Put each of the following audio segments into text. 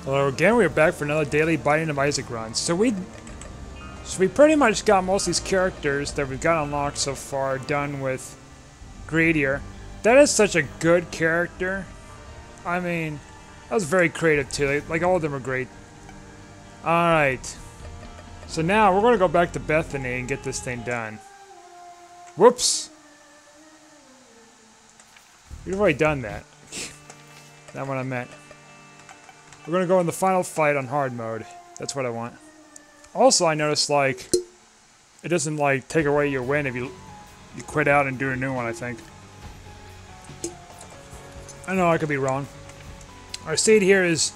Hello again, we're back for another daily Binding of Isaac run. So we pretty much got most of these characters that we've got unlocked so far done with Greedier. That is such a good character. I mean, that was very creative too. Like all of them are great. Alright. So now we're going to go back to Bethany and get this thing done. Whoops. We've already done that. Not what I meant. We're gonna go in the final fight on hard mode. That's what I want. Also, I noticed, like, it doesn't, like, take away your win if you quit out and do a new one, I think. I know, I could be wrong. Our seed here is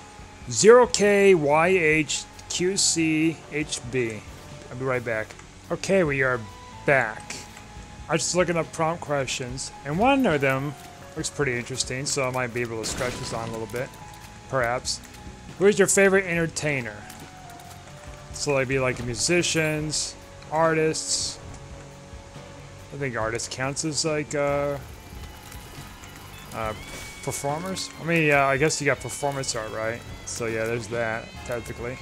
0KYHQCHB. I'll be right back. Okay, we are back. I was just looking up prompt questions, and one of them looks pretty interesting, so I might be able to stretch this on a little bit. Perhaps. Who is your favorite entertainer? So they'd be like musicians, artists. I think artists counts as like performers. I mean, yeah, I guess you got performance art, right? So yeah, there's that technically.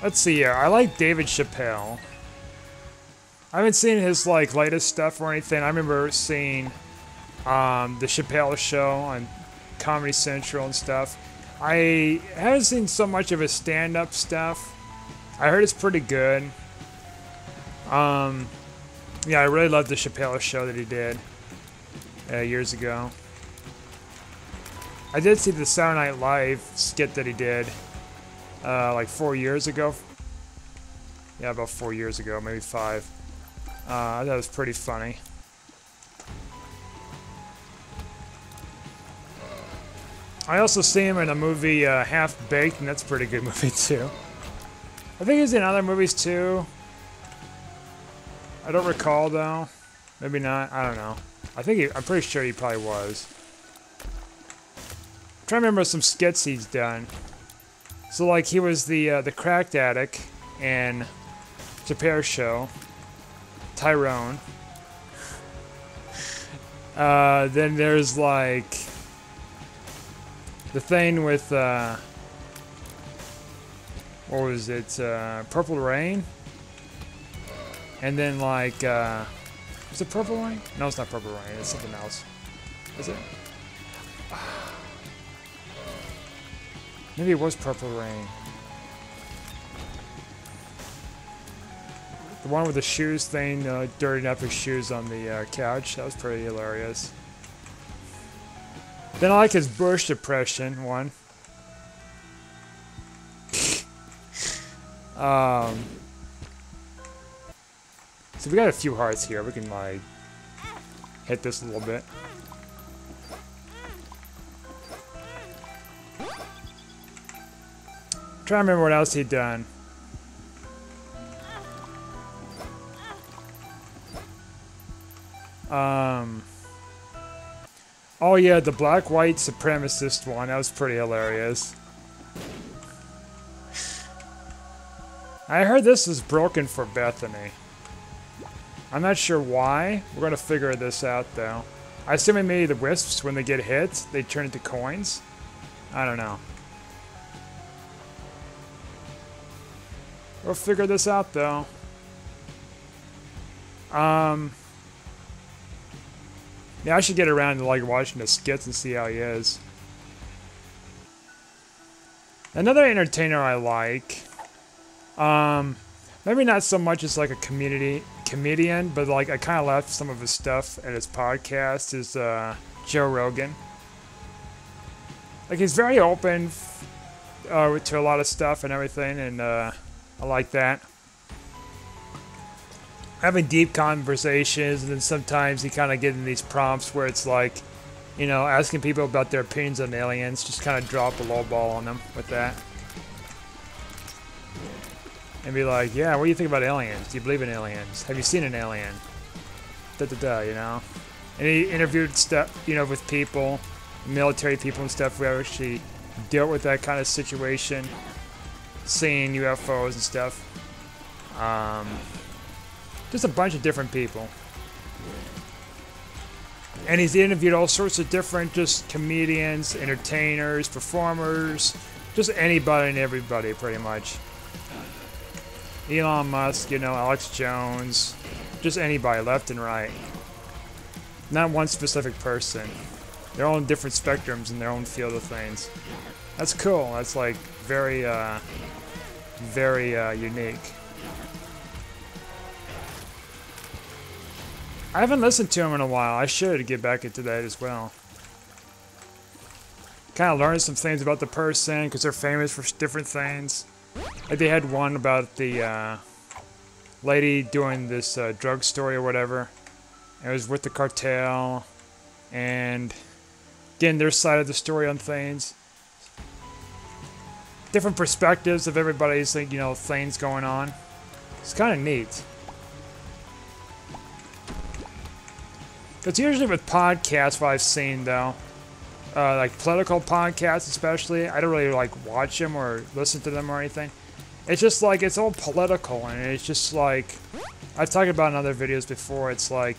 Let's see here. I like David Chappelle. I haven't seen his like latest stuff or anything. I remember seeing the Chappelle Show on Comedy Central and stuff. I haven't seen so much of his stand-up stuff. I heard it's pretty good. Yeah, I really loved the Chappelle Show that he did years ago. I did see the Saturday Night Live skit that he did like 4 years ago. Yeah, about 4 years ago, maybe 5. That was pretty funny. I also see him in a movie, Half Baked, and that's a pretty good movie too. I think he's in other movies too. I don't recall though. Maybe not. I don't know. I'm pretty sure he probably was. I'm trying to remember some skits he's done. So like he was the crack addict in Chappelle's Show. Tyrone. Then there's like the thing with, what was it, Purple Rain? And then like, is it Purple Rain? No, it's not Purple Rain, it's something else. Is it? Maybe it was Purple Rain. The one with the shoes thing, dirtying up his shoes on the couch, that was pretty hilarious. Then I like his Bush Depression one. So we got a few hearts here. We can like hit this a little bit. Trying to remember what else he'd done. Oh yeah, the black-white supremacist one. That was pretty hilarious. I heard this is broken for Bethany. I'm not sure why. We're gonna figure this out though. I assume maybe the wisps, when they get hit, they turn into coins. I don't know. We'll figure this out though. Yeah, I should get around to like watching the skits and see how he is. Another entertainer I like, maybe not so much as like a comedian, but like I kind of left some of his stuff at his podcast, is Joe Rogan. Like he's very open to a lot of stuff and everything, and I like that. Having deep conversations, and then sometimes you kind of get in these prompts where it's like, you know, asking people about their opinions on aliens, just kind of drop a low ball on them with that. And be like, yeah, what do you think about aliens? Do you believe in aliens? Have you seen an alien? Da-da-da, you know? And he interviewed stuff, you know, with people, military people and stuff who actually dealt with that kind of situation, seeing UFOs and stuff. Just a bunch of different people. And he's interviewed all sorts of different just comedians, entertainers, performers, just anybody and everybody pretty much. Elon Musk, you know, Alex Jones, just anybody left and right. Not one specific person. They're all in different spectrums in their own field of things. That's cool. That's like very, very unique. I haven't listened to him in a while. I should get back into that as well. Kind of learn some things about the person because they're famous for different things. Like they had one about the lady doing this drug story or whatever. It was with the cartel and getting their side of the story on things. Different perspectives of everybody's, like, you know, things going on. It's kind of neat. It's usually with podcasts what I've seen though. Like political podcasts especially. I don't really like watch them or listen to them or anything. It's just like, it's all political and it's just like, I've talked about in other videos before, it's like,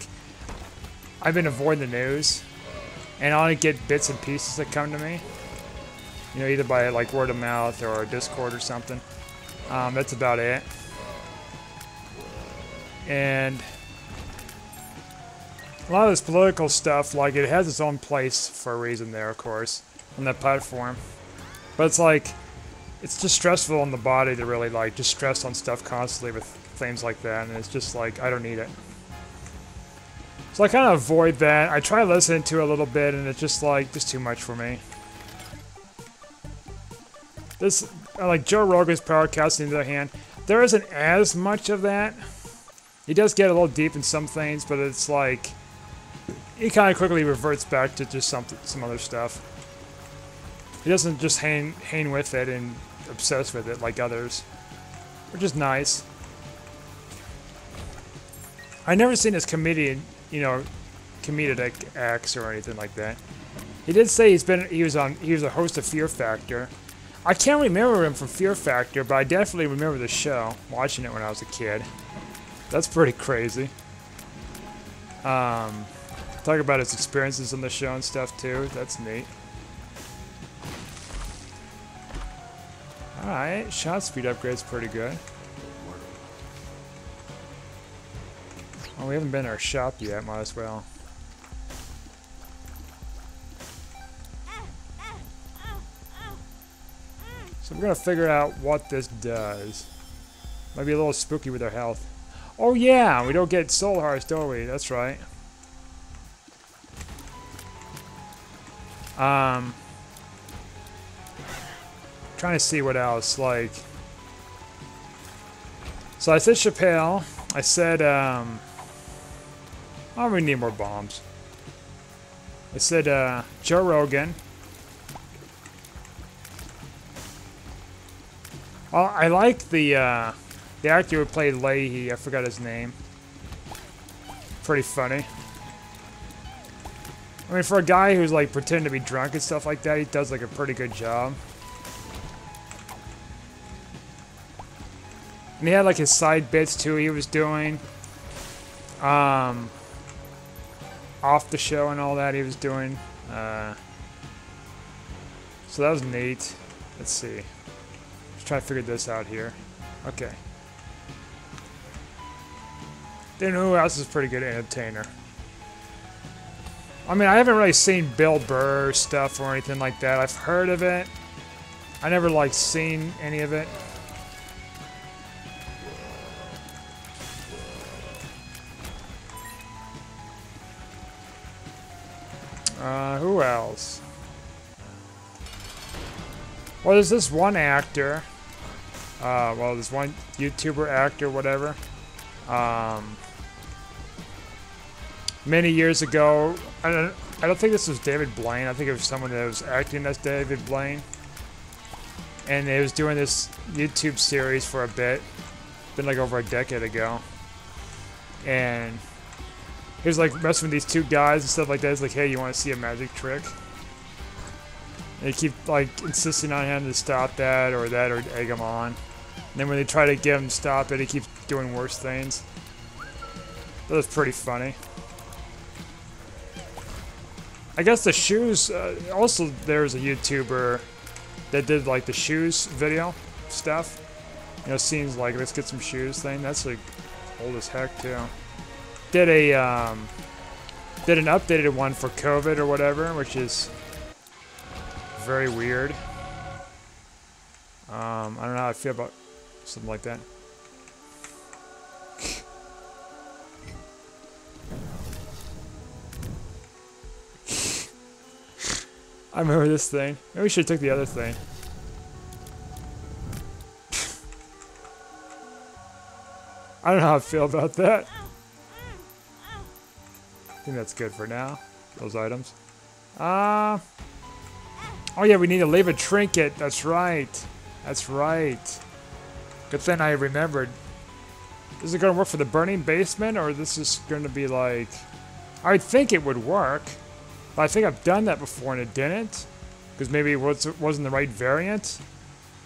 I've been avoiding the news and I only get bits and pieces that come to me. You know, either by like word of mouth or Discord or something. That's about it. And a lot of this political stuff, like, it has its own place for a reason there, of course, on that platform. But it's like, it's just stressful on the body to really, like, just stress on stuff constantly with things like that, and it's just like, I don't need it. So I kind of avoid that. I try listening to it a little bit, and it's just like, just too much for me. This, like, Joe Rogan's Powercast, on the other hand, there isn't as much of that. He does get a little deep in some things, but it's like, he kind of quickly reverts back to just some other stuff. He doesn't just hang with it and obsess with it like others, which is nice. I never seen his comedian, you know, comedic acts or anything like that. He did say he was a host of Fear Factor. I can't remember him from Fear Factor, but I definitely remember the show, watching it when I was a kid. That's pretty crazy. Talk about his experiences on the show and stuff too. That's neat. Alright, shot speed upgrade's pretty good. Oh, we haven't been in our shop yet, might as well. So we're gonna figure out what this does. Might be a little spooky with our health. Oh yeah, we don't get soul hearts, do we? That's right. Trying to see what else, like. So I said Chappelle. I said, oh, we need more bombs. I said, Joe Rogan. Well, I like the actor who played Leahy. I forgot his name. Pretty funny. I mean, for a guy who's like pretending to be drunk and stuff like that, he does like a pretty good job. And he had like his side bits too he was doing. Off the show and all that he was doing. So that was neat. Let's see. Let's try to figure this out here. Okay. Then who else is a pretty good entertainer? I mean, I haven't really seen Bill Burr stuff or anything like that. I've heard of it. I never like seen any of it. Who else? Well, there's this one actor. Well, there's one YouTuber actor, whatever. Many years ago, I don't think this was David Blaine. I think it was someone that was acting as David Blaine. And they was doing this YouTube series for a bit. Been like over a decade ago. And he was like messing with these two guys and stuff like that. He's like, hey, you want to see a magic trick? And they keep like insisting on him to stop that or egg him on. And then when they try to get him to stop it, he keeps doing worse things. That was pretty funny. I guess the shoes, also there's a YouTuber that did like the shoes video stuff. You know, scenes like let's get some shoes thing. That's like old as heck too. Did an updated one for COVID or whatever, which is very weird. I don't know how I feel about something like that. I remember this thing. Maybe we should have took the other thing. I don't know how I feel about that. I think that's good for now. Those items. Oh yeah, we need to leave a trinket. That's right. That's right. Good thing I remembered. Is it going to work for the burning basement, or this is going to be like... I think it would work, but I think I've done that before and it didn't, because maybe it wasn't the right variant.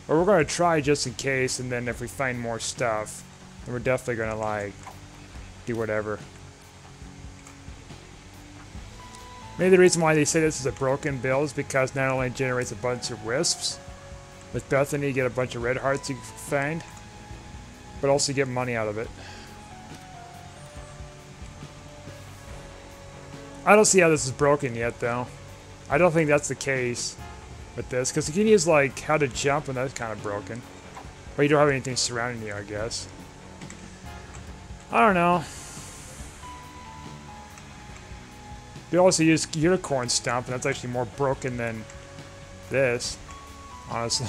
But we're going to try just in case, and then if we find more stuff, then we're definitely going to like do whatever. Maybe the reason why they say this is a broken build is because not only it generates a bunch of wisps, with Bethany you get a bunch of red hearts you find, but also you get money out of it. I don't see how this is broken yet though. I don't think that's the case with this, because you can use like how to jump and that's kind of broken. But you don't have anything surrounding you, I guess. I don't know. You also use unicorn stomp, and that's actually more broken than this, honestly.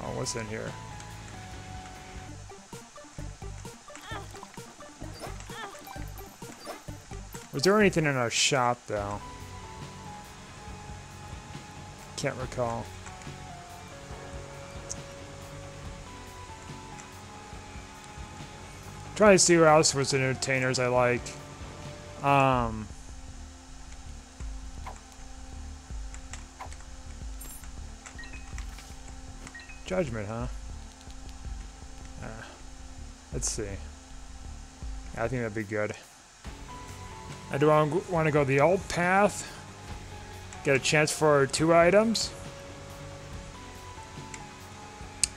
Oh, what's in here? Was there anything in our shop, though? Can't recall. Trying to see who else was entertainers I like. Judgment, huh? Let's see. I think that'd be good. I do want to go the old path. Get a chance for 2 items.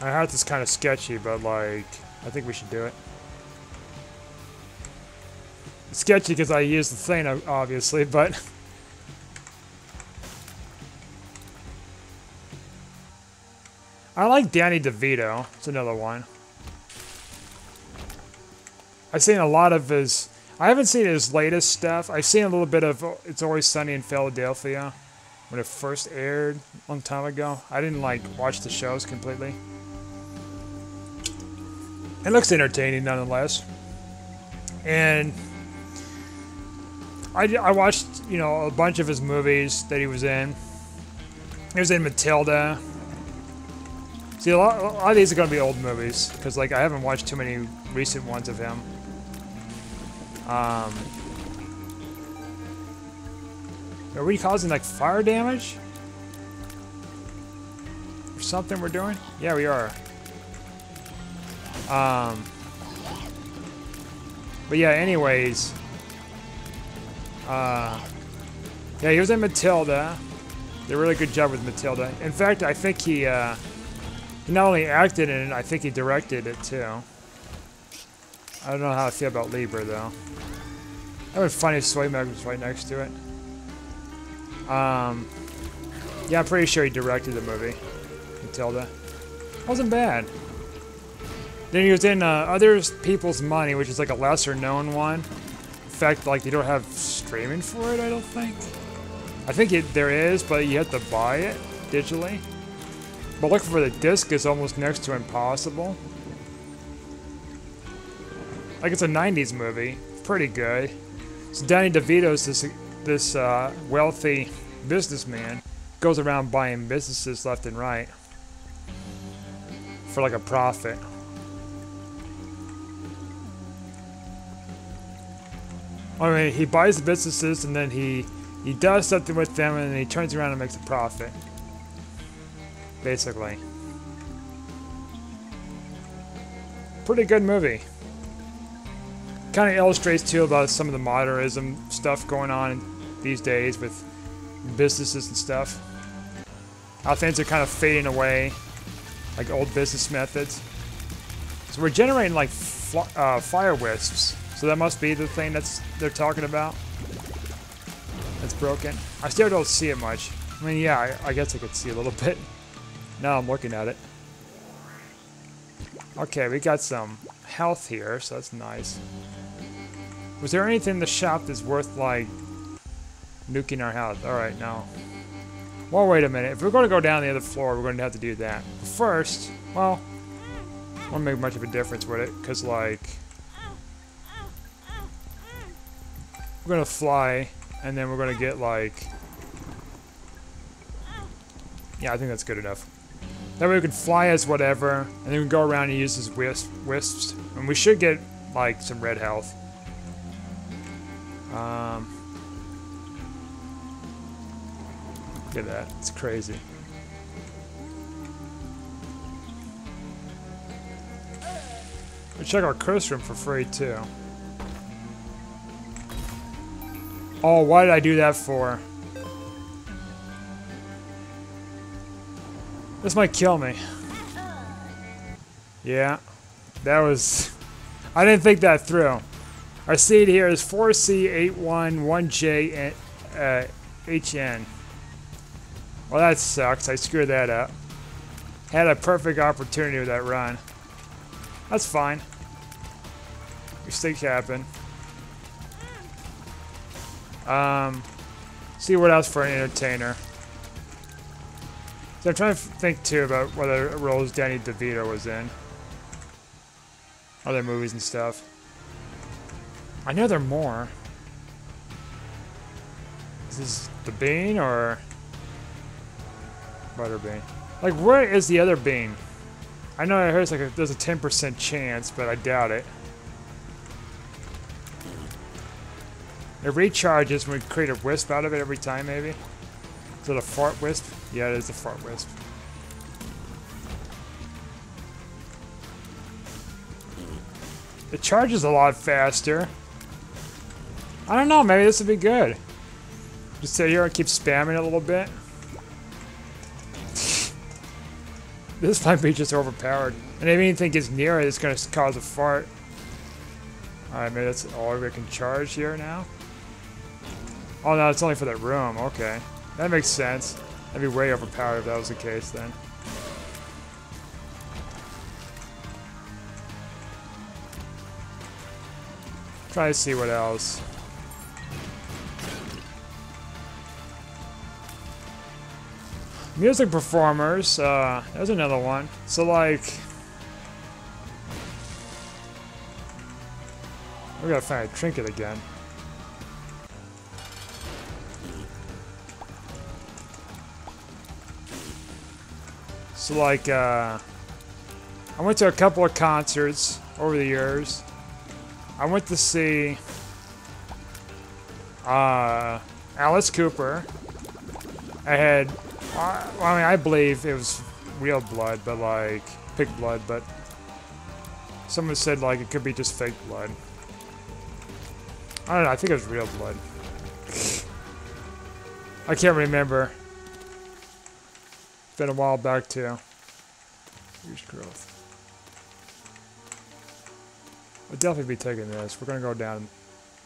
Our heart is kind of sketchy, but like, I think we should do it. It's sketchy because I used the thing, obviously, but... I like Danny DeVito. It's another one. I've seen a lot of his... I haven't seen his latest stuff. I've seen a little bit of It's Always Sunny in Philadelphia when it first aired a long time ago. I didn't like watch the shows completely. It looks entertaining nonetheless. And I watched, you know, a bunch of his movies that he was in. He was in Matilda. See, a lot of these are going to be old movies because, like, I haven't watched too many recent ones of him. Are we causing like fire damage? Or something we're doing? Yeah, we are. But yeah, anyways. Yeah, he was in Matilda. Did a really good job with Matilda. In fact, I think he not only acted in it, I think he directed it too. I don't know how I feel about Lieber though. That would be funny if Swaymac was right next to it. Yeah, I'm pretty sure he directed the movie, Matilda. Wasn't bad. Then he was in Other People's Money, which is like a lesser known one. In fact, like they don't have streaming for it, I don't think. I think there is, but you have to buy it digitally. But looking for the disc is almost next to impossible. Like it's a 90s movie, pretty good. So Danny DeVito's this wealthy businessman, goes around buying businesses left and right for like a profit. I mean, he buys the businesses and then he does something with them and then he turns around and makes a profit. Basically. Pretty good movie. Kind of illustrates too about some of the modernism stuff going on these days with businesses and stuff. How things are kind of fading away, like old business methods. So we're generating like fire wisps. So that must be the thing they're talking about. That's broken. I still don't see it much. I mean, yeah, I guess I could see a little bit. Now I'm looking at it. Okay, we got some health here, so that's nice. Was there anything in the shop that's worth, like, nuking our health? Alright, no. Well, wait a minute. If we're going to go down the other floor, we're going to have to do that. But first, well, won't make much of a difference with it, because, like, we're going to fly, and then we're going to get, like, yeah, I think that's good enough. That way we can fly as whatever, and then we can go around and use as wisps. And we should get, like, some red health. Look at that. It's crazy. We check our curse room for free, too. Oh, why did I do that for? This might kill me. Yeah, that was... I didn't think that through. Our seed here is 4C811J HN. Well, that sucks. I screwed that up. Had a perfect opportunity with that run. That's fine. Mistake happened. See what else for an entertainer. So I'm trying to think too about whether roles Danny DeVito was in. Other movies and stuff. I know there are more. Is this the bean or Butterbean? Like, where is the other bean? I know I heard there's a 10% chance, but I doubt it. It recharges when we create a wisp out of it every time, maybe? Is it a fart wisp? Yeah, it is a fart wisp. It charges a lot faster. I don't know, maybe this would be good. Just sit here and keep spamming it a little bit. This might be just overpowered. And if anything gets near it, it's going to cause a fart. Alright, maybe that's all we can charge here now. Oh no, it's only for that room. Okay. That makes sense. That'd be way overpowered if that was the case then. Try to see what else. Music performers, there's another one. So like... we gotta find a trinket again. So like, I went to a couple of concerts over the years. I went to see Alice Cooper. I had, I mean, I believe it was real blood, but like, pig blood, but someone said like it could be just fake blood. I don't know, I think it was real blood. I can't remember. It's been a while back too. Huge growth. We'll definitely be taking this. We're gonna go down.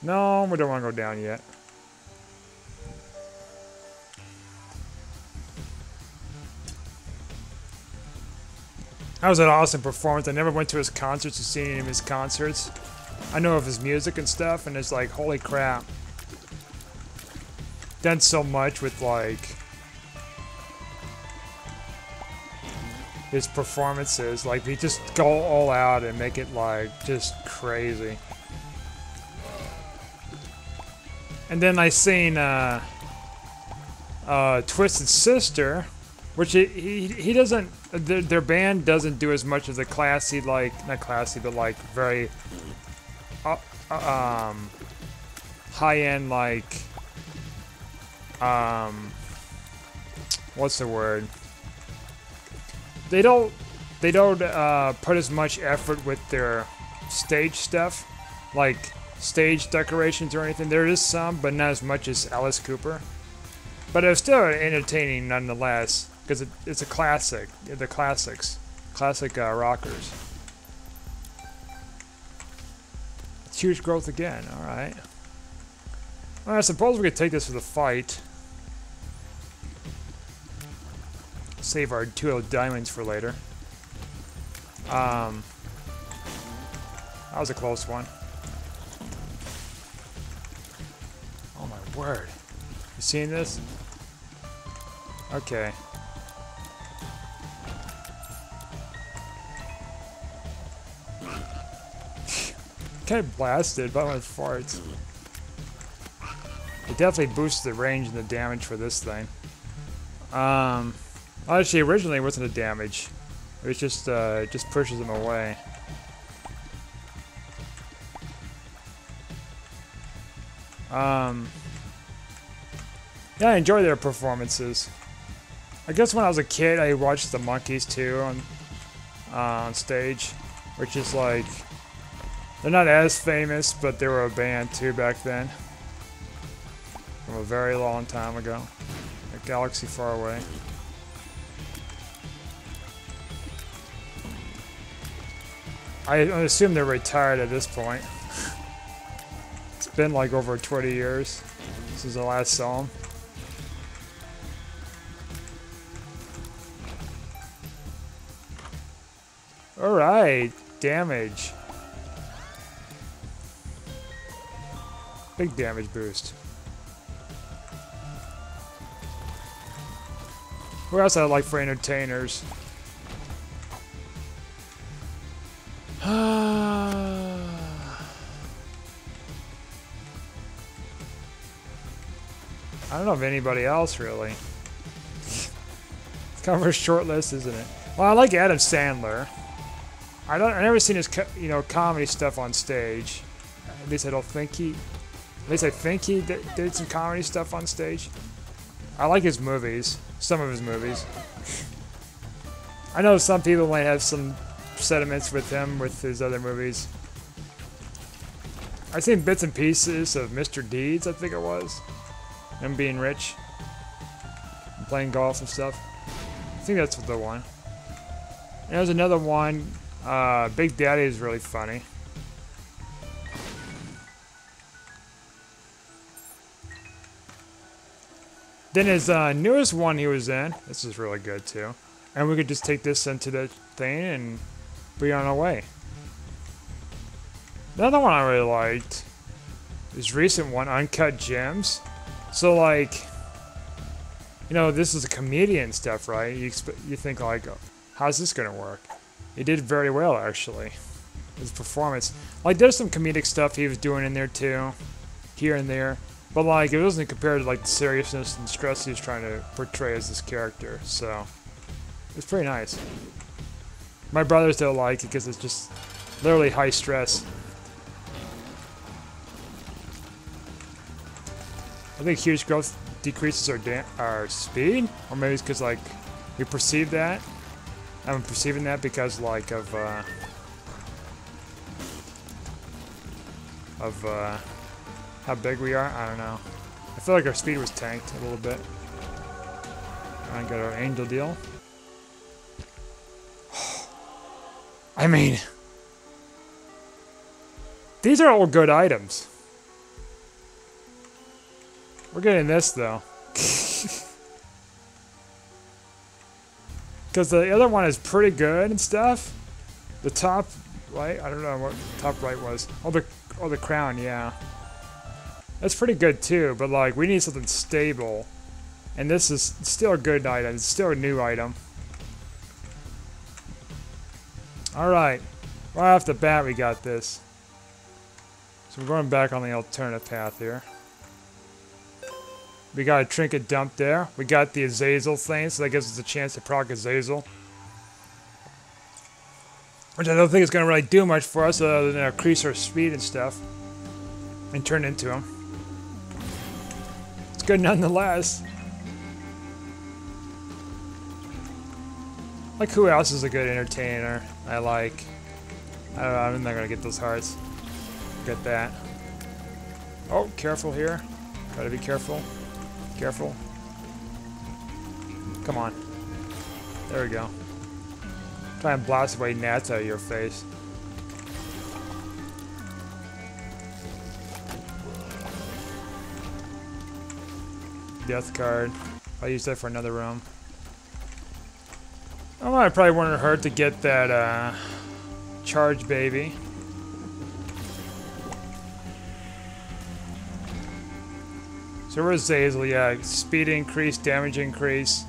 No, we don't want to go down yet. That was an awesome performance. I never went to his concerts or seen any of his concerts. I know of his music and stuff, and it's like, holy crap. Done so much with like his performances. Like, they just go all out and make it like just crazy. And then I seen Twisted Sister, which he doesn't, their band doesn't do as much of the classy, like, not classy, but like very high-end, like, what's the word? They don't put as much effort with their stage stuff. Like, stage decorations or anything. There is some, but not as much as Alice Cooper. But it was still entertaining nonetheless, because it's a classic. The classics. Classic rockers. It's huge growth again, alright. Well, I suppose we could take this for the fight. Save our 2 little diamonds for later. That was a close one. Oh my word. You seeing this? Okay. Kind of blasted by my farts. It definitely boosts the range and the damage for this thing. Actually, originally it wasn't a damage. It was just pushes them away. Yeah, I enjoy their performances. I guess when I was a kid, I watched the Monkees too on stage, which is like, they're not as famous, but they were a band too back then, from a very long time ago, a galaxy far away. I assume they're retired at this point. It's been like over 20 years since the last saw them. Alright, damage. Big damage boost. Who else I like for entertainers? I don't know of anybody else really. It's kind of a short list, isn't it? Well, I like Adam Sandler. I never seen his comedy stuff on stage. At least I don't think he. At least I think he did some comedy stuff on stage. I like his movies. Some of his movies. I know some people might have some sentiments with him with his other movies. I've seen bits and pieces of Mr. Deeds, I think it was. Him being rich. And playing golf and stuff. I think that's the one. And there's another one. Big Daddy is really funny. Then his newest one he was in. This is really good too. And we could just take this into the thing and be on our way. Another one I really liked. His recent one, Uncut Gems. So like, this is a comedian stuff, right? You think like, how's this gonna work? He did very well actually. His performance. Like there's some comedic stuff he was doing in there too. Here and there. But like it wasn't compared to like the seriousness and stress he was trying to portray as this character. So it's pretty nice. My brothers don't like it because it's just literally high stress. I think huge growth decreases our speed, or maybe it's because like we perceive that. I'm perceiving that because like of how big we are. I don't know. I feel like our speed was tanked a little bit. I got our angel deal. I mean, these are all good items. We're getting this though. Because the other one is pretty good and stuff. The top right, I don't know what the top right was. Oh, the crown, yeah. That's pretty good too, but like we need something stable. And this is still a good item. It's still a new item. Alright. Right off the bat we got this. So we're going back on the alternative path here. We got a trinket dump there. We got the Azazel thing, so that gives us a chance to proc Azazel. Which I don't think is going to really do much for us other than increase our speed and stuff. And turn into him. It's good nonetheless. Like who else is a good entertainer I like? I don't know, I'm not going to get those hearts. Get that. Oh, careful here. Gotta be careful. Careful. Come on. There we go. Try and blast away gnats out of your face. Death card. I'll use that for another room. Oh, I probably wouldn't hurt to get that charge baby. So where's Zazel? Yeah, speed increase, damage increase.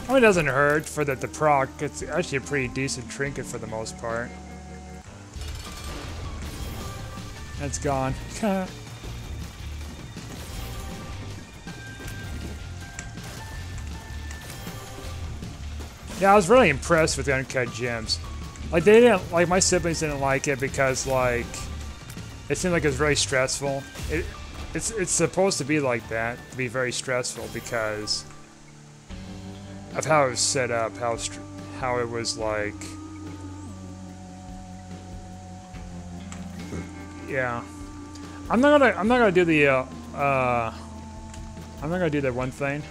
Oh, it doesn't hurt for the proc. It's actually a pretty decent trinket for the most part. That's gone. Yeah, I was really impressed with the Uncut Gems. Like, they didn't, like, my siblings didn't like it because, like, it seemed like it was very stressful. It's supposed to be like that, to be very stressful because of how it was set up, how it was like, yeah. I'm not gonna do the I'm not gonna do that one thing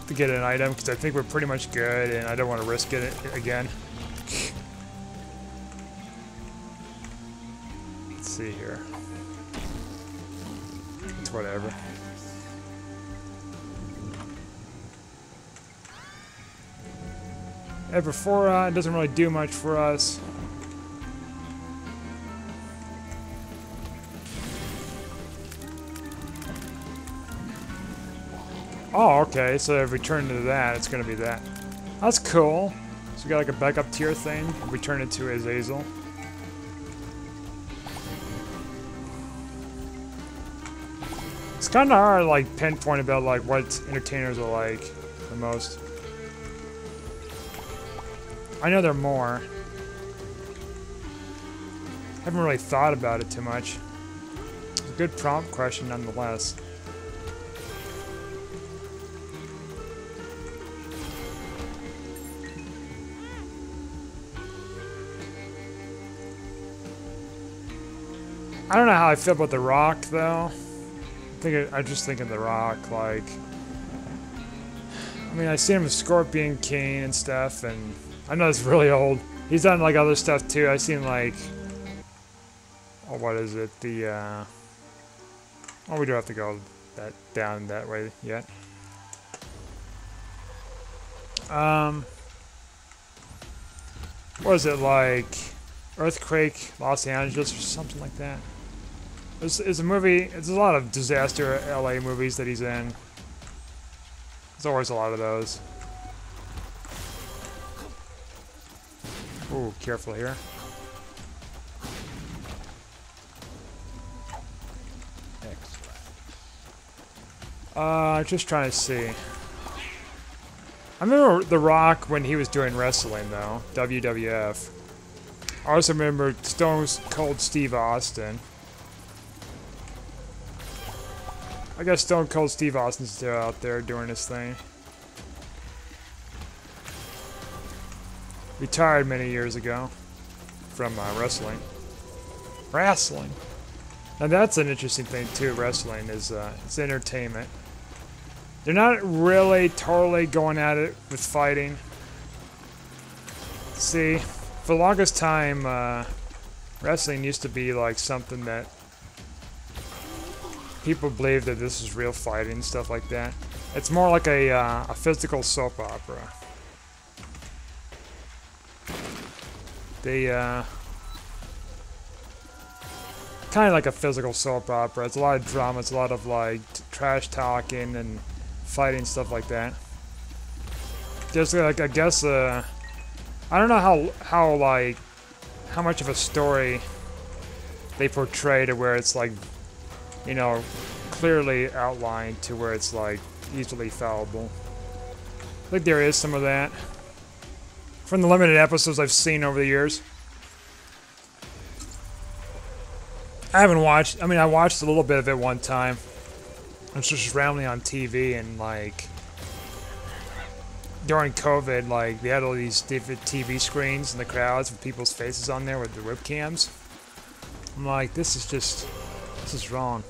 to get an item because I think we're pretty much good and I don't want to risk it again. Let's see here. It's whatever. Everphora, it doesn't really do much for us. Oh, okay, so if we turn into that, it's gonna be that. That's cool. So we got like a backup tier thing. If we turn it to Azazel. It's kind of hard to like pinpoint about like what entertainers are like the most. I know there are more. I haven't really thought about it too much. It's a good prompt question nonetheless. I don't know how I feel about The Rock, though. I'm just thinking The Rock, like... I mean, I see him with Scorpion King and stuff, and I know it's really old. He's done, like, other stuff, too. I've seen, like... Oh, what is it? The, Oh, we don't have to go down that way yet. What is it, like... Earthquake, Los Angeles, or something like that? It's a movie, it's a lot of disaster LA movies that he's in. There's always a lot of those. Ooh, careful here. Just trying to see. I remember The Rock when he was doing wrestling, though. WWF. I also remember Stone Cold Steve Austin. I guess Stone Cold Steve Austin's still out there doing his thing. Retired many years ago from wrestling. Wrestling! Now that's an interesting thing too, wrestling is it's entertainment. They're not really totally going at it with fighting. See, for the longest time, wrestling used to be like something that people believe that this is real fighting and stuff like that. It's more like a physical soap opera. They, kind of like a physical soap opera. It's a lot of drama, it's a lot of like trash talking and fighting, stuff like that. There's like, I guess, I don't know how much of a story they portray to where it's like, you know, clearly outlined to where it's like easily fallible. I think there is some of that from the limited episodes I've seen over the years. I haven't watched, I mean, I watched a little bit of it one time. It was just randomly on TV, and like during COVID, like they had all these different TV screens in the crowds with people's faces on there with the webcams. I'm like, this is wrong.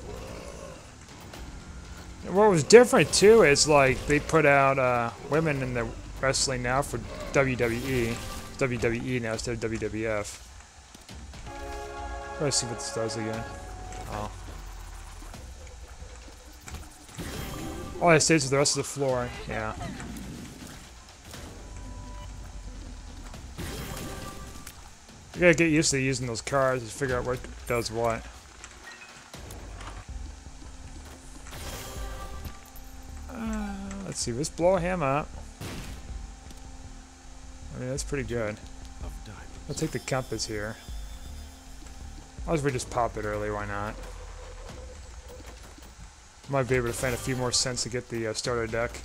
And what was different too is like they put out women in the wrestling now for WWE. WWE now instead of WWF. Let's see what this does again. Oh. Oh, it stays with the rest of the floor. Yeah. You gotta get used to using those cards to figure out what does what. Let's see, let's blow him up. I mean, that's pretty good. I'll take the compass here. Might as well just pop it early, why not? Might be able to find a few more cents to get the starter deck.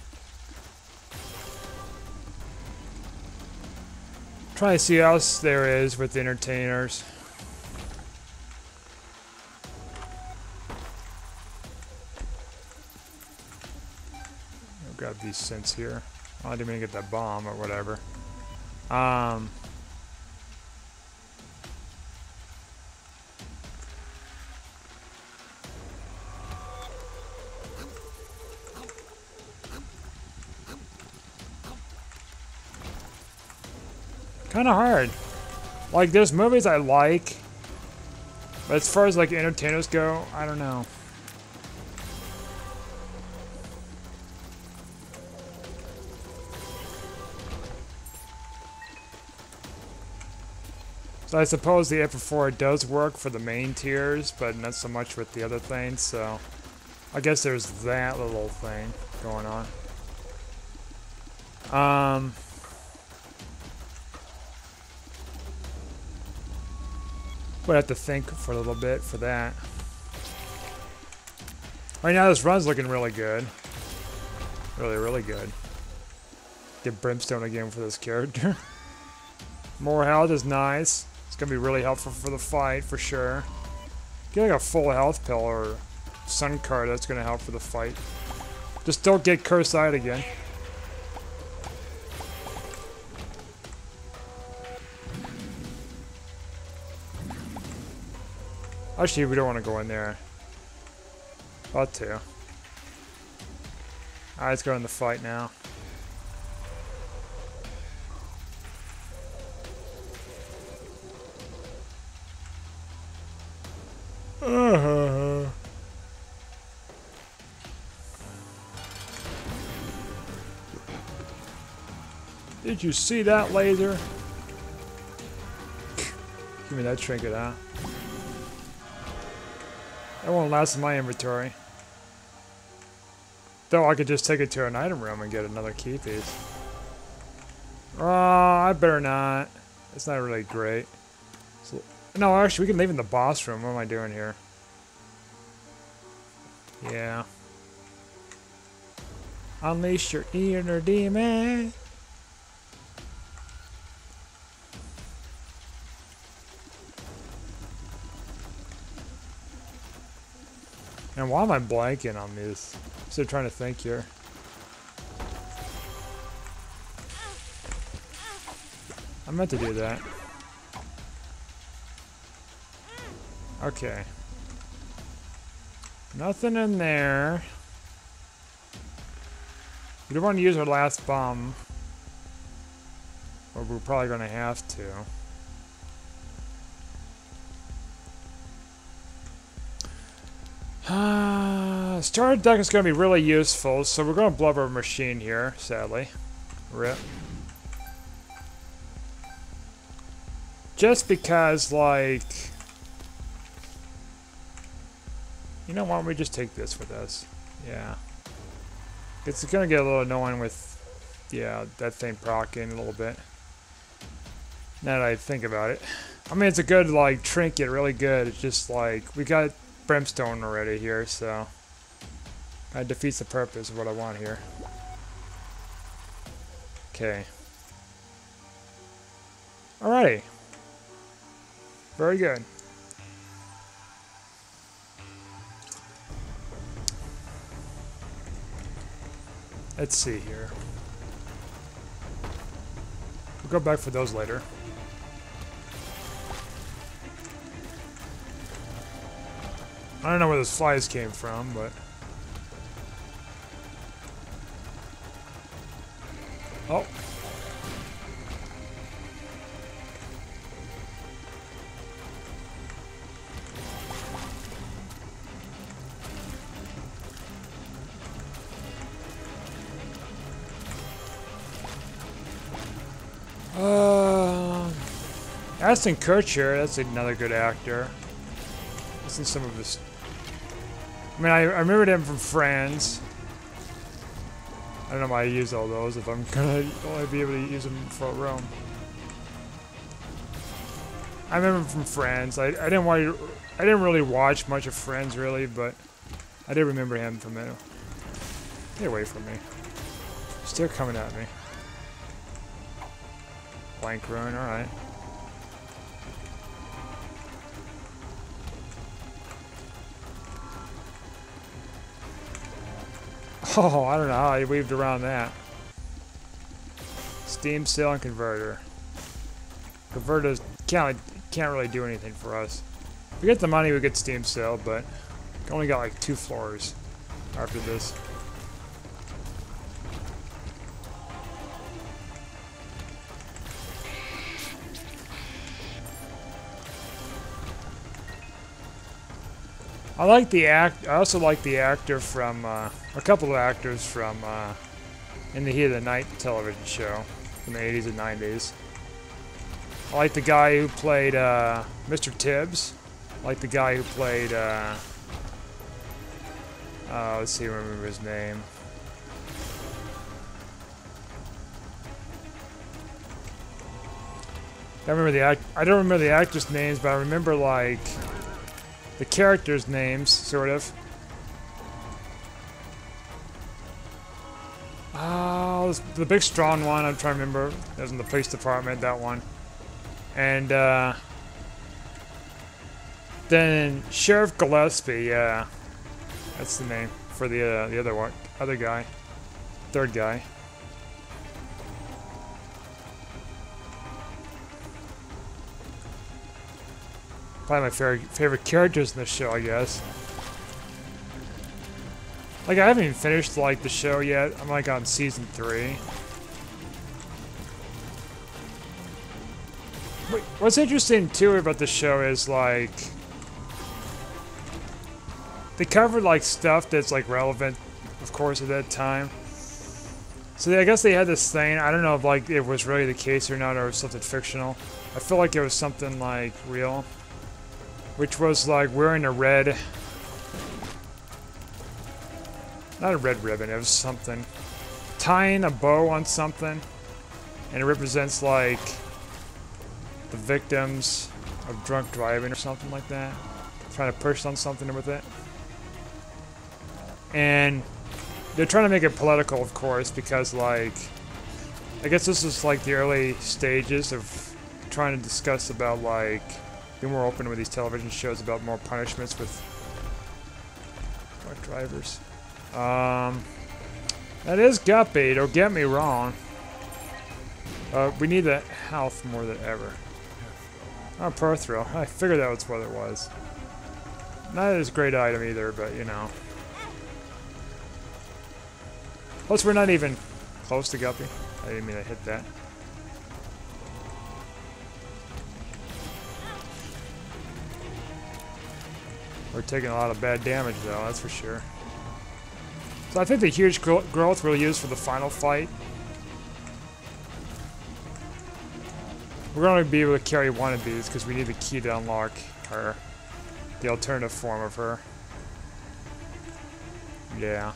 Try to see what else there is with the entertainers. I'll grab these cents here. Oh, I didn't even get that bomb or whatever. Kind of hard. Like, there's movies I like, but as far as like entertainers go, I don't know. So I suppose the F4 does work for the main tiers, but not so much with the other things, so I guess there's that little thing going on. Would have to think for a little bit for that. Right now this run's looking really good. Really, really good. Get Brimstone again for this character. More health is nice. It's gonna be really helpful for the fight for sure. Get like a full health pill or sun card, that's gonna help for the fight. Just don't get Cursed Eye again. Actually, we don't want to go in there. About to. Alright, let's go in the fight now. Did you see that laser? Give me that trinket, huh? That won't last in my inventory. Though I could just take it to an item room and get another key piece. Oh, I better not. It's not really great. So, no, actually, we can leave in the boss room. What am I doing here? Yeah. Unleash your inner demon. And why am I blanking on this? Still trying to think here. I meant to do that. Okay. Nothing in there. We don't want to use our last bomb. Or we're probably going to have to. Starter deck is going to be really useful, so we're going to blow up our machine here, sadly. RIP. Just because, like... You know, why don't we just take this with us? Yeah. It's going to get a little annoying with, yeah, that thing proccing a little bit. Now that I think about it. I mean, it's a good, like, trinket, really good. It's just, like, we got Brimstone already here, so... That defeats the purpose of what I want here. Okay. Alrighty. Very good. Let's see here. We'll go back for those later. I don't know where those flies came from, but... Oh. Ashton Kutcher, that's another good actor. I've seen some of his... I mean, I remembered him from Friends. I don't know why I use all those if I'm gonna only be able to use them in front row. I remember him from Friends. I didn't really watch much of Friends really, but I did remember him from it. Get away from me. Still coming at me. Blank rune, alright. Oh, I don't know how he weaved around that. Steam cell and converter. Converters can't really do anything for us. If we get the money, we get steam cell, but we only got like 2 floors after this. I also like the actor from a couple of actors from In the Heat of the Night television show from the 80s and 90s. I like the guy who played Mr. Tibbs. I like the guy who played let's see, I remember his name. I don't remember the actors' names, but I remember like the characters' names, sort of. Oh, the big strong one, I'm trying to remember. That was in the police department, that one. And then Sheriff Gillespie, yeah. That's the name for the other guy. Third guy. Probably my favorite characters in the show, I guess. Like, I haven't even finished, like, the show yet. I'm, like, on season 3. What's interesting, too, about the show is, like... They covered, like, stuff that's, like, relevant, of course, at that time. So I guess they had this thing. I don't know if, like, it was really the case or not, or something fictional. I feel like it was something, like, real. Which was like wearing a red, not a red ribbon, it was something. Tying a bow on something, and it represents like the victims of drunk driving or something like that. Trying to push on something with it. And they're trying to make it political, of course, because like, I guess this is like the early stages of trying to discuss about like, be more open with these television shows about more punishments with drunk drivers. That is Guppy, don't get me wrong. We need that health more than ever. Oh, Perthrill. I figured that was what it was. Not as great item either, but you know. Plus, we're not even close to Guppy. I didn't mean to hit that. We're taking a lot of bad damage, though, that's for sure. So I think the huge growth we'll use for the final fight. We're going to be able to carry one of these because we need the key to unlock her. The alternative form of her. Yeah.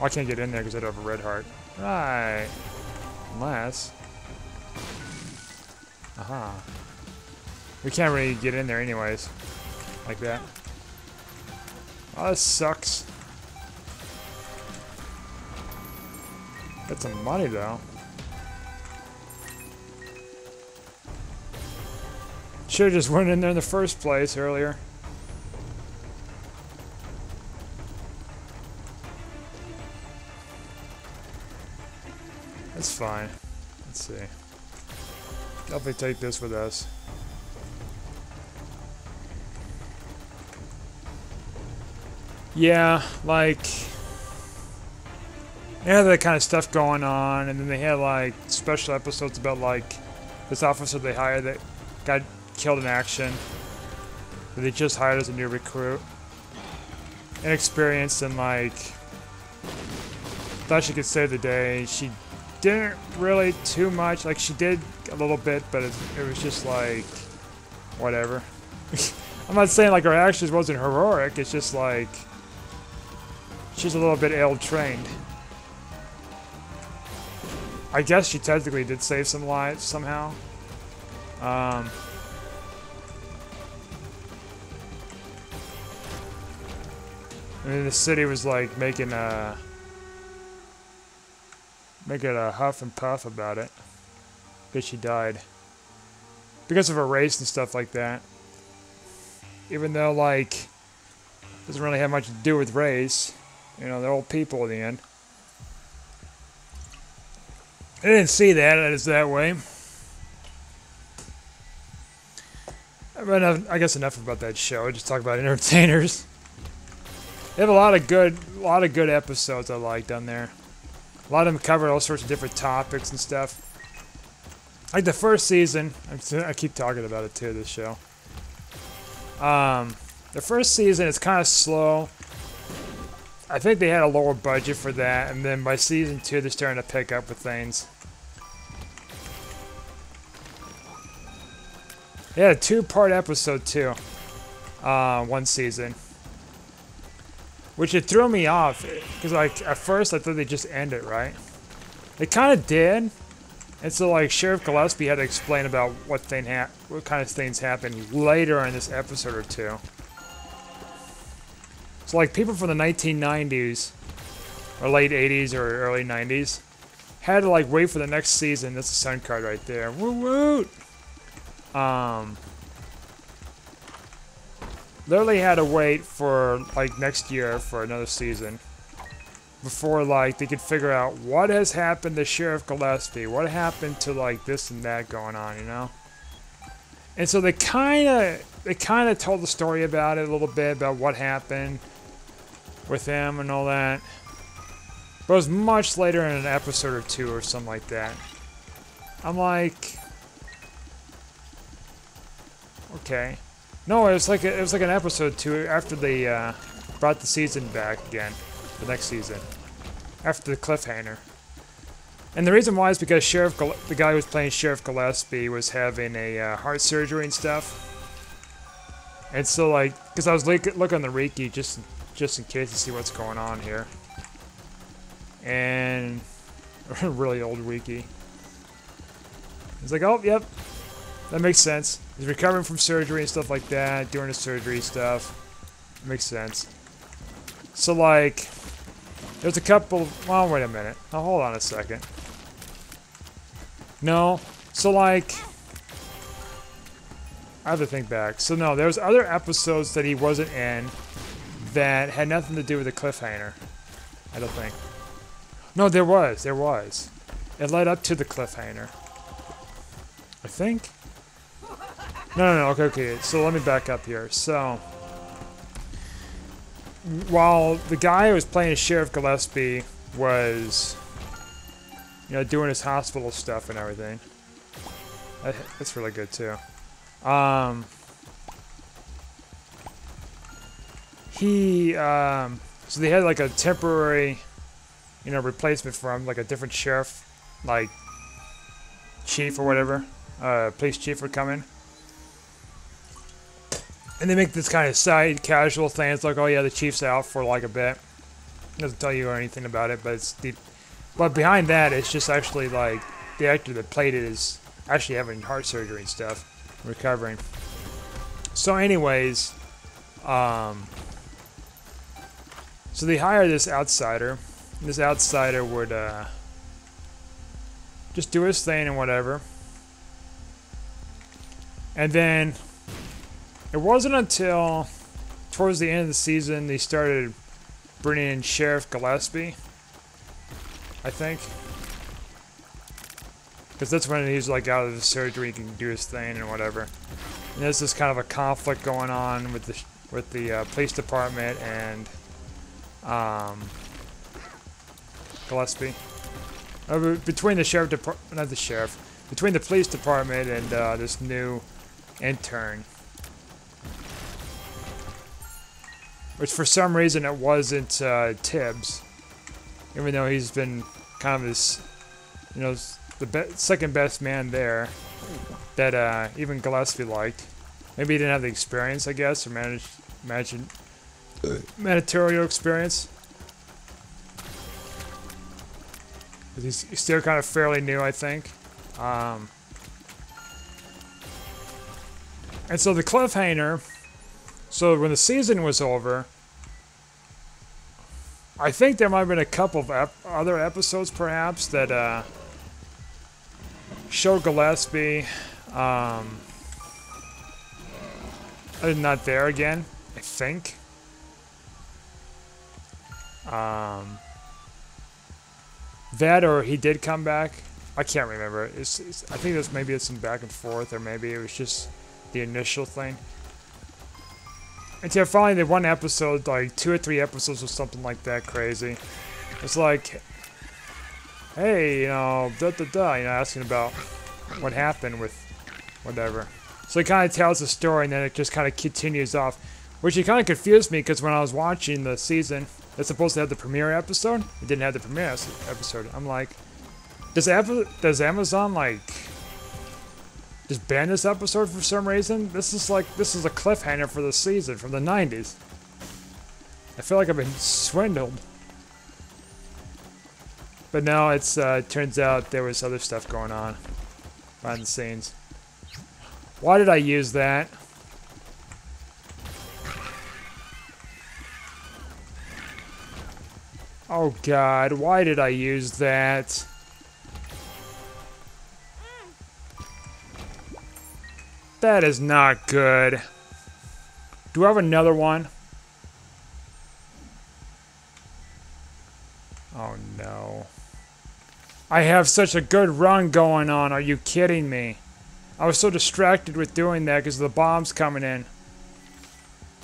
Oh, I can't get in there because I don't have a red heart. Right. Unless... Aha. We can't really get in there anyways. Like that. Oh, this sucks. Got some money, though. Should've just went in there in the first place earlier. That's fine. Let's see. Definitely take this with us. Yeah, like, they had that kind of stuff going on, and then they had like special episodes about like this officer they hired that got killed in action that they just hired as a new recruit. Inexperienced and like thought she could save the day. She didn't really too much. Like she did a little bit, but it was just like whatever. I'm not saying like her actions wasn't heroic. It's just like she's a little bit ill-trained. I guess she technically did save some lives somehow. And then the city was like making a huff and puff about it because she died because of her race and stuff like that. Even though like doesn't really have much to do with race, you know, they're all people in the end. I didn't see that as that way. But I guess enough about that show. Just talk about entertainers. They have a lot of good episodes I liked on there. A lot of them covered all sorts of different topics and stuff. Like the first season, I keep talking about it too. This show. The first season is kind of slow. I think they had a lower budget for that, and then by season 2 they're starting to pick up with things. They had a 2-part episode too, one season. Which it threw me off, because like at first I thought they just ended, right? They kind of did, and so like Sheriff Gillespie had to explain about what kind of things happened later in this episode or two. So like people from the 1990s, or late 80s or early 90s, had to like wait for the next season. That's a sun card right there. Woo woo! Literally had to wait for like next year for another season before like they could figure out what has happened to Sheriff Gillespie, what happened to like this and that going on, you know. And so they kind of told the story about it a little bit about what happened with him and all that. But it was much later in an episode or two or something like that. I'm like, okay. No, it was like an episode 2 after they brought the season back again, the next season, after the cliffhanger. And the reason why is because the guy who was playing Sheriff Gillespie was having a heart surgery and stuff. And so like, because I was looking on the Wiki just in case to see what's going on here. And a really old Wiki. It's like, oh, yep. That makes sense. He's recovering from surgery and stuff like that, doing the surgery stuff. Makes sense. So, like, there's a couple... Well, wait a minute. Now, hold on a second. No. So, like... I have to think back. So, no, there's other episodes that he wasn't in that had nothing to do with the cliffhanger. I don't think. No, there was. There was. It led up to the cliffhanger. I think? No, okay. So let me back up here. So, while the guy who was playing Sheriff Gillespie was, you know, doing his hospital stuff and everything, that's really good too. So they had like a temporary, you know, replacement for him, like a different sheriff, like chief or whatever, police chief would come in. And they make this kind of side casual thing. It's like, oh yeah, the chief's out for like a bit. It doesn't tell you anything about it, but but behind that, it's just actually like the actor that played it is actually having heart surgery and stuff, recovering. So, anyways, so they hire this outsider. This outsider would just do his thing and whatever. And then it wasn't until towards the end of the season they started bringing in Sheriff Gillespie, I think. Because that's when he's like out of the surgery, he can do his thing and whatever. And there's this kind of a conflict going on with the police department and Gillespie. Between the sheriff department, not the sheriff, between the police department and this new intern. Which for some reason it wasn't Tibbs. Even though he's been kind of his, you know, the second best man there. That even Gillespie liked. Maybe he didn't have the experience, I guess, or managerial experience. But he's still kind of fairly new, I think. And so the cliffhanger. So when the season was over, I think there might have been a couple of other episodes, perhaps, that showed Gillespie not there again, I think. That or he did come back. I can't remember. I think there's maybe some back and forth, or maybe it was just the initial thing. Until finally the one episode, like 2 or 3 episodes or something like that crazy. It's like, hey, you know, you know, asking about what happened with whatever. So it kind of tells the story and then it just kind of continues off. Which it kind of confused me because when I was watching the season, it's supposed to have the premiere episode. It didn't have the premiere episode. I'm like, does Amazon like just ban this episode for some reason? This is a cliffhanger for the season from the 90s. I feel like I've been swindled. But no, it's turns out there was other stuff going on behind the scenes. Why did I use that? Oh God, why did I use that? That is not good. Do I have another one? Oh no. I have such a good run going on, are you kidding me? I was so distracted with doing that because the bomb's coming in.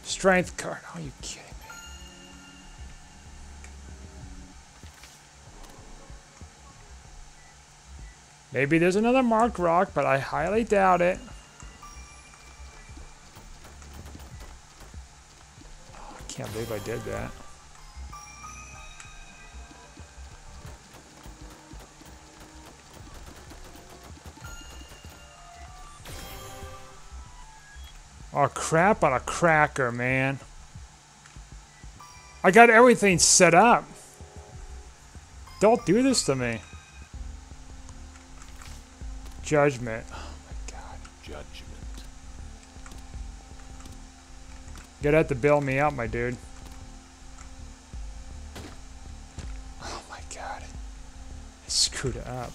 Strength card, are you kidding me? Maybe there's another marked rock, but I highly doubt it. I can't believe I did that. Oh crap on a cracker, man. I got everything set up. Don't do this to me. Judgment. Oh my God. Judgment. You're gonna have to bail me out, my dude. Oh my God. I screwed it up.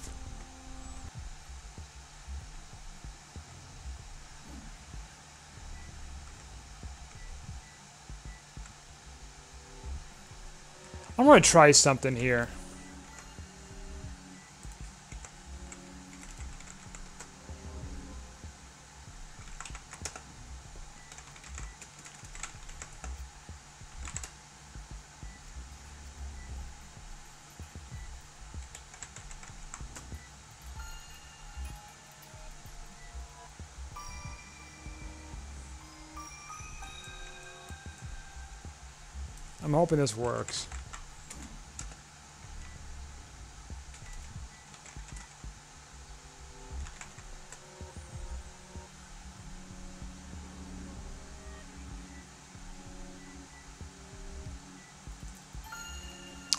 I'm gonna try something here. I'm hoping this works.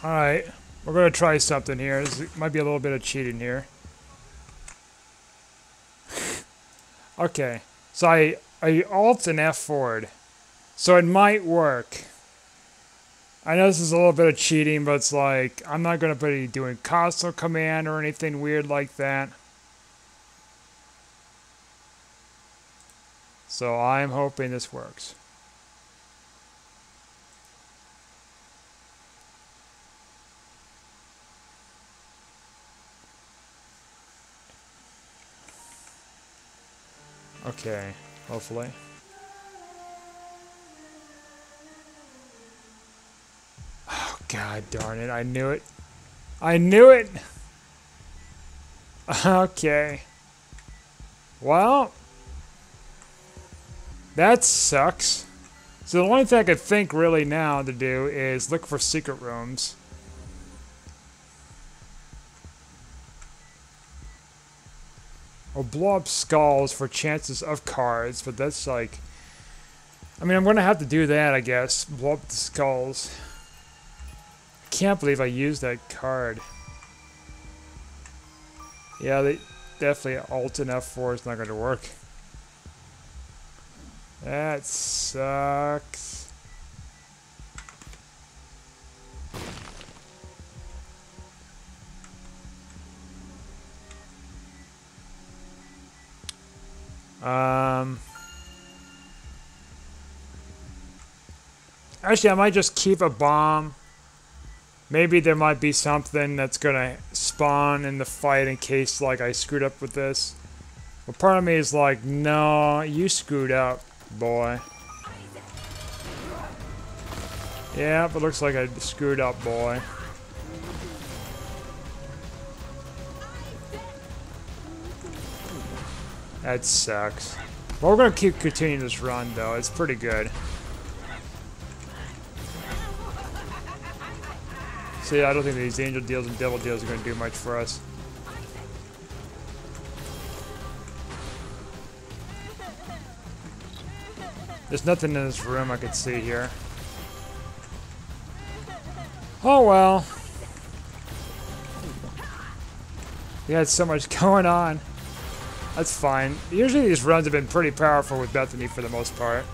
Alright, we're going to try something here. This might be a little bit of cheating here. Okay, so I alt and F forward. So it might work. I know this is a little bit of cheating, but it's like, I'm not going to be doing console command or anything weird like that. So I'm hoping this works. Okay, hopefully. God darn it, I knew it. I knew it! Okay. Well, that sucks. So the only thing I could think really now to do is look for secret rooms. Or blow up skulls for chances of cards, but that's like... I mean, I'm gonna have to do that, I guess. Blow up the skulls. I can't believe I used that card. Yeah, they definitely Alt and F4 is not gonna work. That sucks. Actually, I might just keep a bomb. Maybe there might be something that's gonna spawn in the fight in case, like, I screwed up with this. But part of me is like, no, you screwed up, boy. Yeah, but looks like I screwed up, boy. That sucks. But we're gonna keep continuing this run, though. It's pretty good. See, I don't think these angel deals and devil deals are gonna do much for us. There's nothing in this room I could see here. Oh well. We had so much going on. That's fine. Usually these runs have been pretty powerful with Bethany for the most part.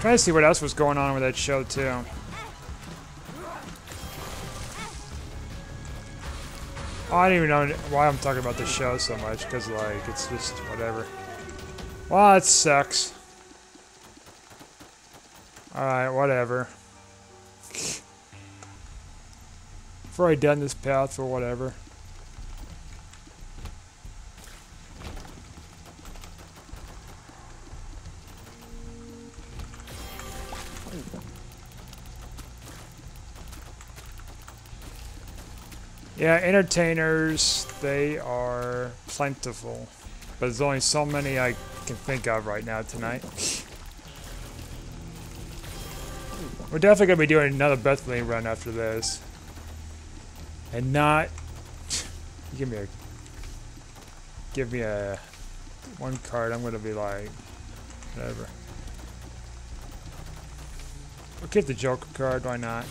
Trying to see what else was going on with that show too. Oh, I don't even know why I'm talking about this show so much, because, like, it's just whatever. Well, it sucks. Alright, whatever. I've already done this path for whatever. Yeah, entertainers, they are plentiful. But there's only so many I can think of right now tonight. We're definitely going to be doing another Bethany run after this. And not... Give me a... one card, I'm going to be like... Whatever. We'll keep the Joker card, why not?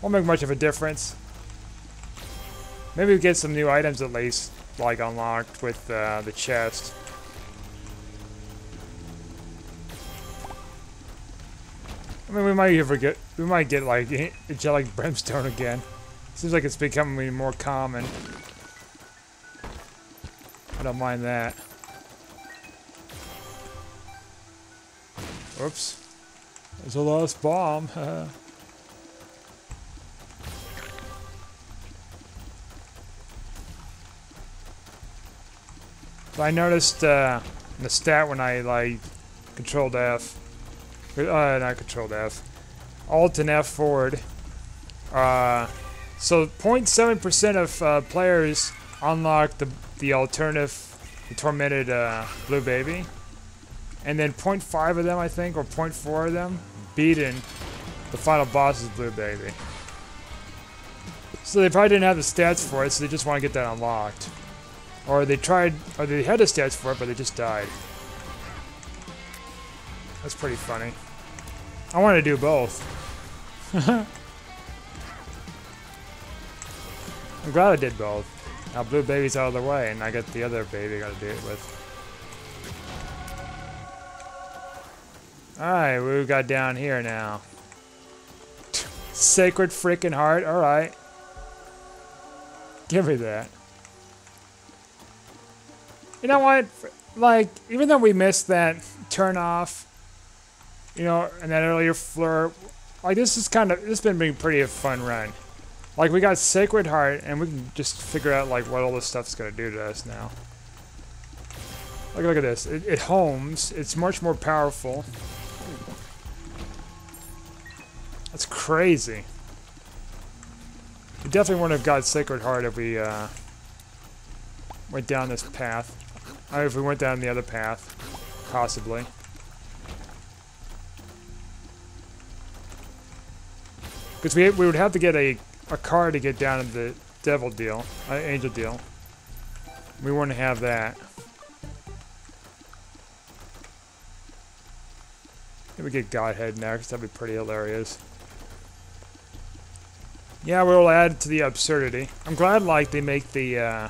Won't make much of a difference. Maybe we get some new items at least, like unlocked with the chest. I mean, we might get like angelic brimstone again. Seems like it's becoming more common. I don't mind that. Oops. There's a lost bomb. So I noticed the stat when I like controlled F, not controlled F, Alt and F forward. So 0.7% of players unlock the alternative, the tormented blue baby, and then 0.5 of them, I think, or 0.4 of them beaten the final boss's blue baby. So they probably didn't have the stats for it, so they just want to get that unlocked. Or they tried, or they had the stats for it, but they just died. That's pretty funny. I want to do both. I'm glad I did both. Now blue baby's out of the way, and I got the other baby I gotta do it with. Alright, what we got down here now? Sacred freaking heart, alright. Give me that. You know what? Like, even though we missed that turn off, you know, and that earlier fleur, like this has been a pretty fun run. Like, we got Sacred Heart, and we can just figure out like what all this stuff's gonna do to us now. Like, look at this. It homes. It's much more powerful. That's crazy. We definitely wouldn't have got Sacred Heart if we went down this path. Or if we went down the other path, possibly. Because we would have to get a card to get down to the devil deal, angel deal. We wouldn't have that. Maybe we get Godhead next. That'd be pretty hilarious. Yeah, we'll add to the absurdity. I'm glad, like, they make the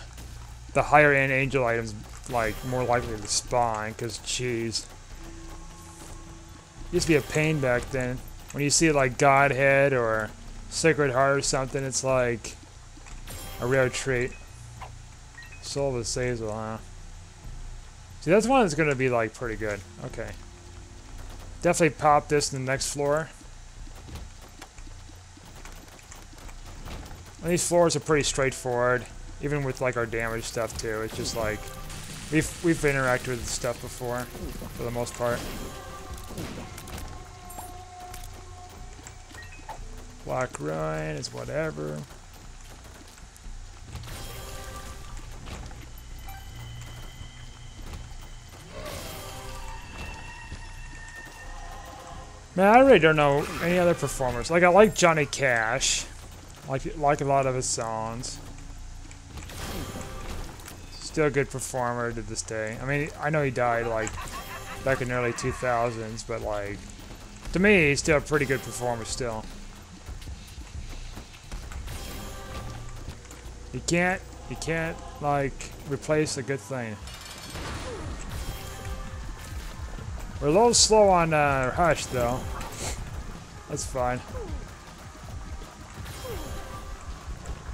higher end angel items like more likely to spawn. Cause, jeez, it used to be a pain back then. When you see like Godhead or Sacred Heart or something, it's like a rare treat. Soul of Azazel, huh? See, that's one that's gonna be like pretty good. Okay. Definitely pop this in the next floor. And these floors are pretty straightforward, even with like our damage stuff too. It's just like we've interacted with this stuff before, for the most part. Black Ruin is whatever. Man, I really don't know any other performers. Like, I like Johnny Cash. Like a lot of his songs. Still a good performer to this day. I mean, I know he died, like, back in the early 2000s, but, like, to me, he's still a pretty good performer still. You can't, like, replace a good thing. We're a little slow on Hush, though. That's fine.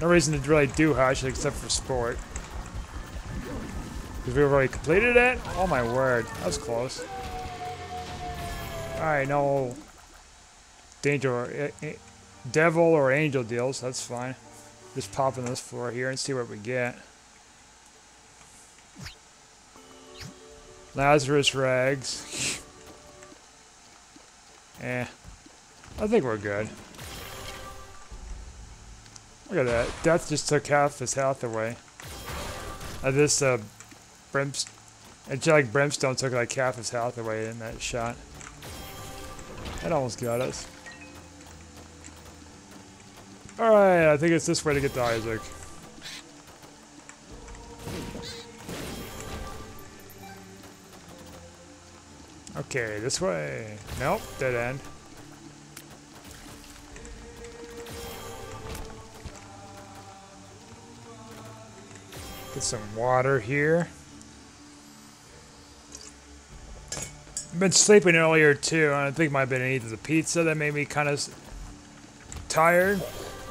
No reason to really do Hush except for sport. Because we've already completed it? Oh my word, that was close. Alright, no danger, devil or angel deals, that's fine. Just pop on this floor here and see what we get. Lazarus Rags. I think we're good. Look at that. Death just took half his health away. This Brimstone took like half his health away in that shot. That almost got us. Alright, I think it's this way to get to Isaac. Okay, this way. Nope, dead end. Get some water here. I've been sleeping earlier too, and I think it might have been either the pizza that made me kind of tired,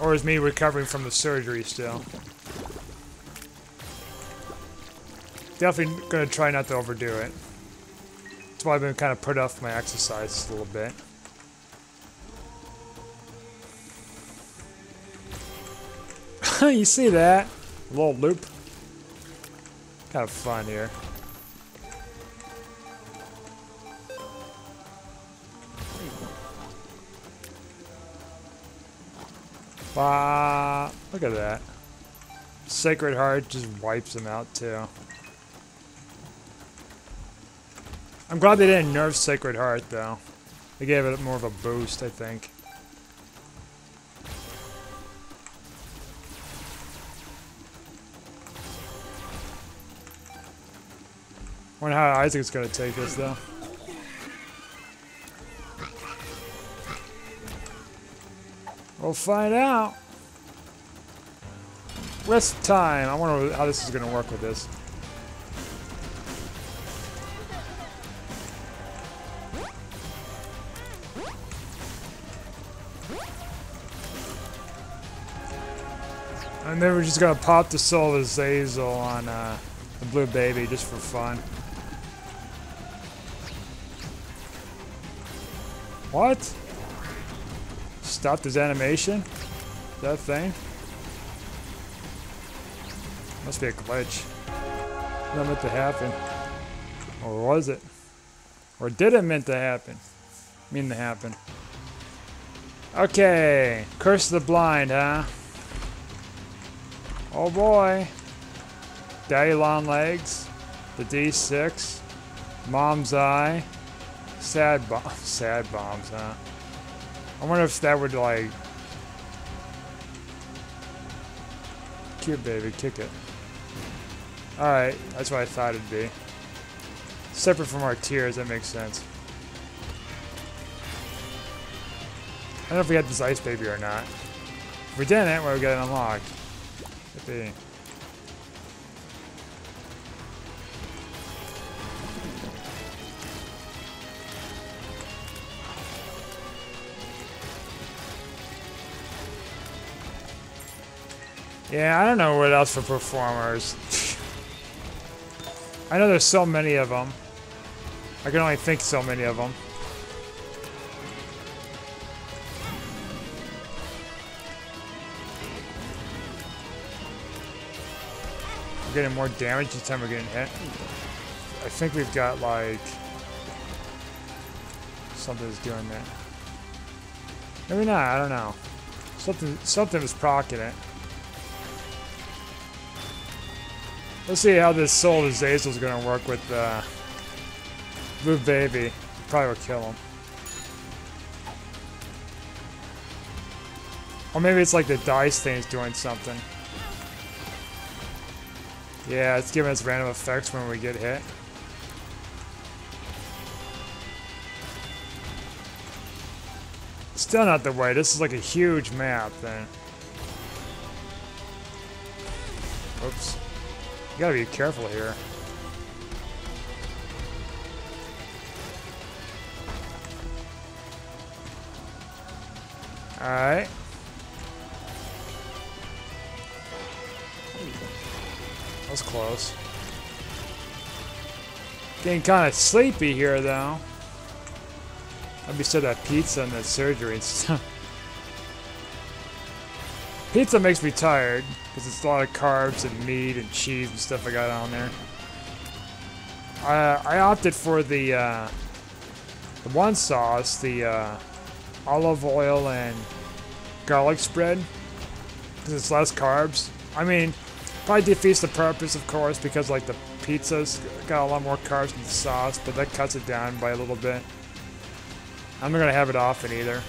or is me recovering from the surgery still. Definitely gonna try not to overdo it. That's why I've been kind of put off my exercise a little bit. You see that? A little loop. Kind of fun here. Look at that. Sacred Heart just wipes him out too. I'm glad they didn't nerf Sacred Heart though. They gave it more of a boost, I think. Wonder how Isaac's gonna take this though. We'll find out. Rest time. I wonder how this is gonna work with this. And then we're just gonna pop the Soul of Azazel on the Blue Baby just for fun. What? Stopped his animation? That thing? Must be a glitch. Not meant to happen. Or was it? Or did it meant to happen? Mean to happen. Okay, Curse of the Blind, huh? Oh boy. Daddy Long Legs, the D6, Mom's Eye, Sad Bombs, huh? I wonder if that would, like... Cute baby, kick it. Alright, that's what I thought it'd be. Separate from our tears, that makes sense. I don't know if we had this ice baby or not. If we didn't, well, we got it unlocked. Yippee. Yeah, I don't know what else for performers. I know there's so many of them. I can only think so many of them. We're getting more damage each time we're getting hit. I think we've got like... something's doing that. Maybe not, I don't know. Something was procking it. Let's see how this Soul of Azazel is going to work with Blue Baby. Probably will kill him. Or maybe it's like the dice thing is doing something. Yeah, it's giving us random effects when we get hit. Still not the way. This is like a huge map then. Oops. You gotta be careful here. Alright. That was close. Getting kind of sleepy here though. I'd be said that pizza and that surgery and stuff. Pizza makes me tired, because it's a lot of carbs and meat and cheese and stuff I got on there. I opted for the one sauce, the olive oil and garlic spread, because it's less carbs. I mean, probably defeats the purpose, of course, because like the pizza's got a lot more carbs in the sauce, but that cuts it down by a little bit. I'm not going to have it often either.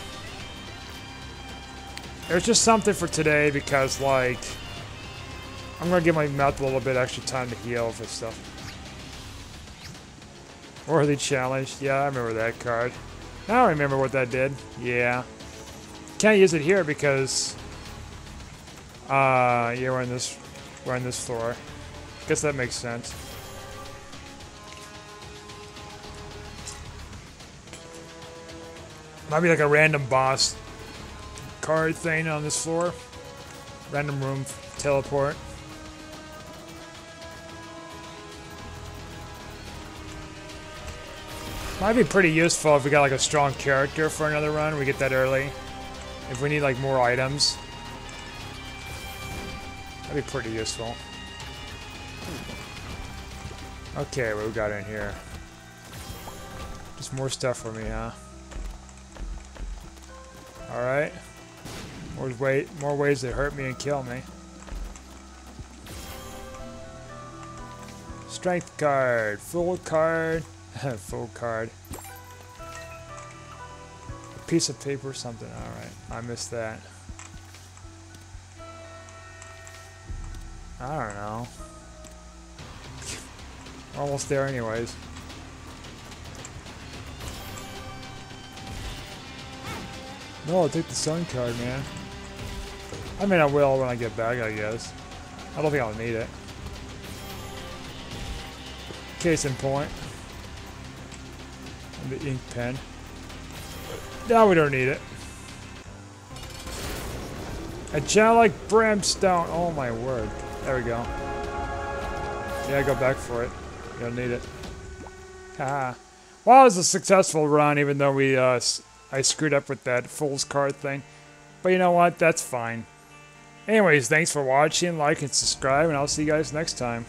There's just something for today because, like, I'm going to give my mouth a little bit extra time to heal for stuff. Worthy challenge. Yeah, I remember that card. Now I remember what that did. Yeah. Can't use it here because, yeah, we're in this floor. Guess that makes sense. Might be like a random boss card thing on this floor. Random room teleport. Might be pretty useful if we got like a strong character for another run. We get that early. If we need like more items. That'd be pretty useful. Okay, what we got in here? Just more stuff for me, huh? Alright. More ways that hurt me and kill me. Strength card. Full card. Full card. A piece of paper or something. Alright. I missed that. I don't know. Almost there anyways. No, I'll take the sun card, man. I mean, I will when I get back, I guess. I don't think I'll need it. Case in point. And the ink pen. Now we don't need it. Angelic Brimstone. Oh my word. There we go. Yeah, go back for it. You don't need it. Haha. Well, it was a successful run, even though I screwed up with that Fool's card thing. But you know what? That's fine. Anyways, thanks for watching. Like and subscribe, and I'll see you guys next time.